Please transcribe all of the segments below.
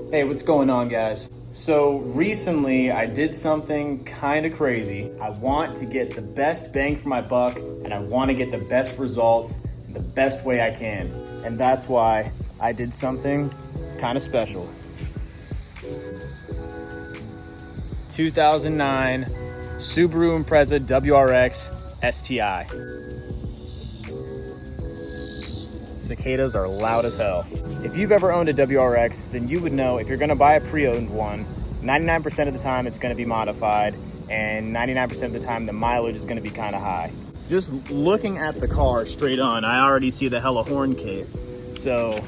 Hey, what's going on, guys? So recently I did something kind of crazy. I want to get the best bang for my buck and I want to get the best results in the best way I can. And that's why I did something kind of special. 2009 Subaru Impreza WRX STI. Cicadas are loud as hell. If you've ever owned a WRX, then you would know if you're gonna buy a pre-owned one, 99% of the time it's gonna be modified, and 99% of the time the mileage is gonna be kind of high. Just looking at the car straight on, I already see the hella horn cape. So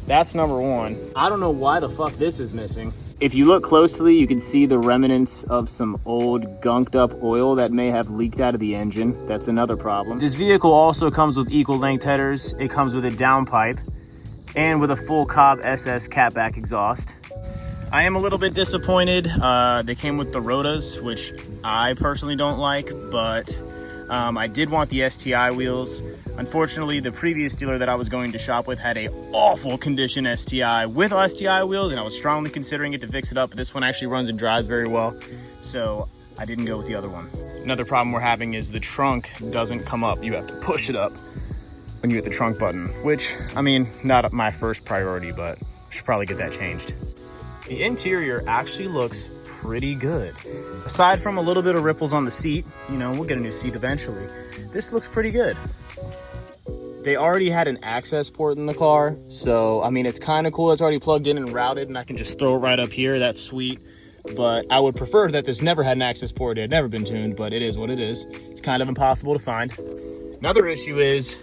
that's number one. I don't know why the fuck this is missing. If you look closely, you can see the remnants of some old gunked up oil that may have leaked out of the engine. That's another problem. This vehicle also comes with equal length headers. It comes with a downpipe and with a full Cobb SS catback exhaust. I am a little bit disappointed. They came with the rotas, which I personally don't like, but I did want the STI wheels. Unfortunately, the previous dealer that I was going to shop with had a awful condition STI with STI wheels, and I was strongly considering it to fix it up, but this one actually runs and drives very well, so I didn't go with the other one. Another problem we're having is the trunk doesn't come up. You have to push it up when you hit the trunk button, which, I mean, not my first priority, but I should probably get that changed. The interior actually looks pretty good. Aside from a little bit of ripples on the seat, you know, we'll get a new seat eventually. This looks pretty good. They already had an access port in the car, so I mean, it's kind of cool. It's already plugged in and routed, and I can just throw it right up here. That's sweet. But I would prefer that this never had an access port. It had never been tuned, but it is what it is. It's kind of impossible to find. Another issue is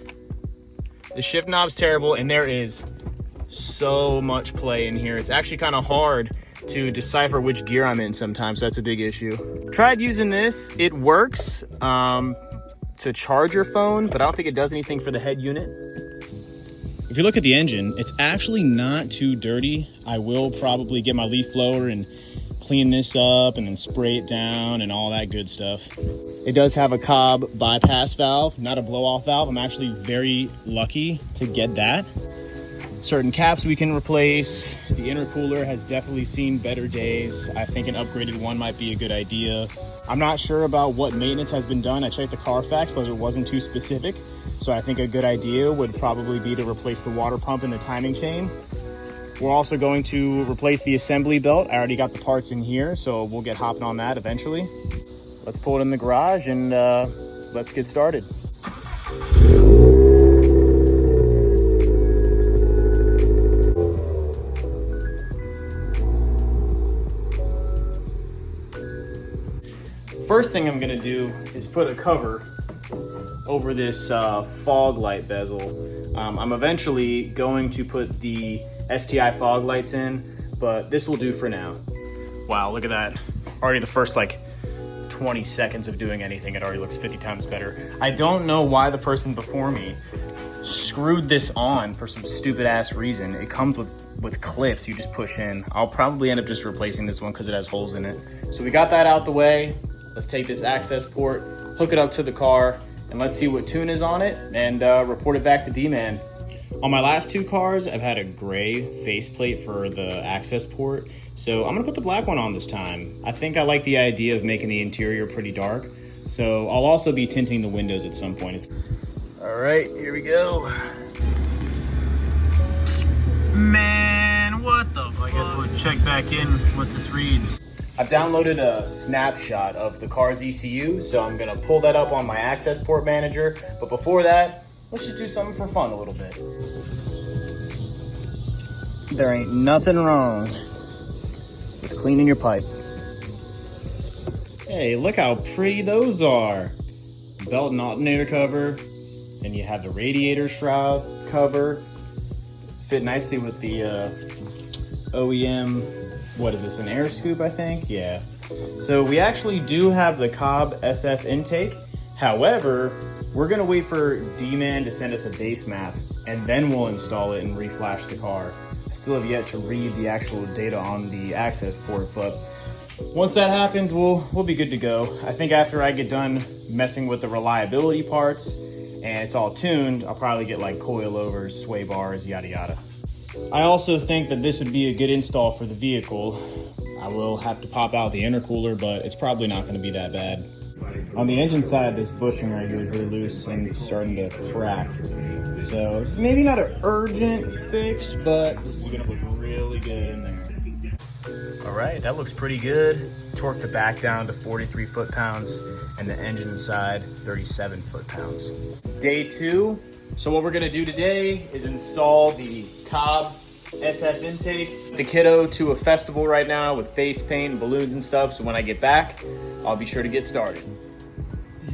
the shift knob's terrible, and there is so much play in here. It's actually kind of hard to decipher which gear I'm in sometimes, so that's a big issue. Tried using this. It works to charge your phone, but I don't think it does anything for the head unit. If you look at the engine, it's actually not too dirty. I will probably get my leaf blower and clean this up and then spray it down and all that good stuff. It does have a Cobb bypass valve, not a blow-off valve. I'm actually very lucky to get that. Certain caps we can replace. The intercooler has definitely seen better days. I think an upgraded one might be a good idea. I'm not sure about what maintenance has been done. I checked the Carfax, but it wasn't too specific. So I think a good idea would probably be to replace the water pump and the timing chain. We're also going to replace the assembly belt. I already got the parts in here, so we'll get hopping on that eventually. Let's pull it in the garage and let's get started. First thing I'm gonna do is put a cover over this fog light bezel. I'm eventually going to put the STI fog lights in, but this will do for now. Wow, look at that. Already the first like 20 seconds of doing anything, it already looks 50 times better. I don't know why the person before me screwed this on for some stupid ass reason. It comes with clips you just push in. I'll probably end up just replacing this one because it has holes in it. So we got that out the way. Let's take this access port, hook it up to the car, and let's see what tune is on it and report it back to D-Man. On my last two cars, I've had a gray faceplate for the access port, so I'm gonna put the black one on this time. I think I like the idea of making the interior pretty dark, so I'll also be tinting the windows at some point. All right, here we go. Man, what the fuck? I guess we'll check back in once this reads. I've downloaded a snapshot of the car's ECU, so I'm gonna pull that up on my access port manager. But before that, let's just do something for fun a little bit. There ain't nothing wrong with cleaning your pipe. Hey, look how pretty those are. Belt and alternator cover, and you have the radiator shroud cover. Fit nicely with the OEM, what is this, an air scoop, I think? Yeah. So we actually do have the Cobb SF intake. However, we're gonna wait for D-Man to send us a base map, and then we'll install it and reflash the car. I still have yet to read the actual data on the access port, but once that happens, we'll be good to go. I think after I get done messing with the reliability parts and it's all tuned, I'll probably get like coilovers, sway bars, yada yada. I also think that this would be a good install for the vehicle. I will have to pop out the intercooler, but it's probably not going to be that bad. On the engine side, this bushing right here is really loose and it's starting to crack. So maybe not an urgent fix, but this is going to look really good in there. All right, that looks pretty good. Torque the back down to 43 foot-pounds and the engine side 37 foot-pounds. Day 2. So what we're gonna do today is install the Cobb SF intake. The kiddo to a festival right now with face paint and balloons and stuff. So when I get back, I'll be sure to get started.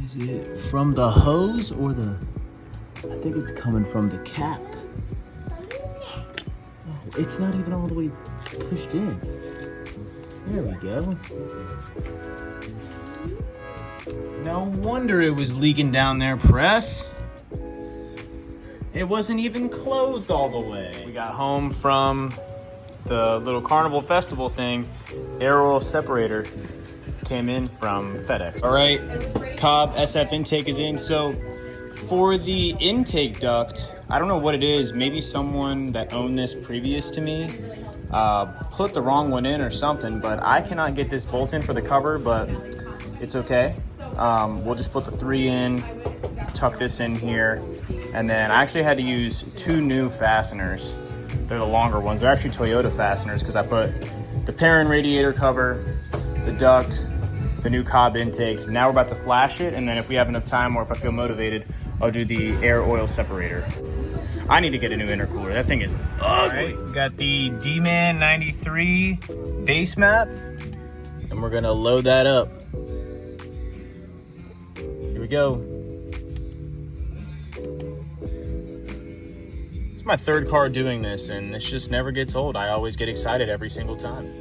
Is it from the hose or the, I think it's coming from the cap. Oh, it's not even all the way pushed in. There we go. No wonder it was leaking down there, press. It wasn't even closed all the way. We got home from the little carnival festival thing. Air oil separator came in from FedEx. All right, Cobb SF intake is in. So for the intake duct, I don't know what it is. Maybe someone that owned this previous to me put the wrong one in or something, but I cannot get this bolt in for the cover, but it's okay. We'll just put the 3 in, tuck this in here, and then I actually had to use 2 new fasteners. They're the longer ones. They're actually Toyota fasteners because I put the Perrin radiator cover, the duct, the new Cobb intake. Now we're about to flash it, and then if we have enough time or if I feel motivated, I'll do the air oil separator. I need to get a new intercooler. That thing is ugly. All right, we got the D-Man 93 base map, and we're gonna load that up. Here we go. It's my 3rd car doing this, and this just never gets old. I always get excited every single time.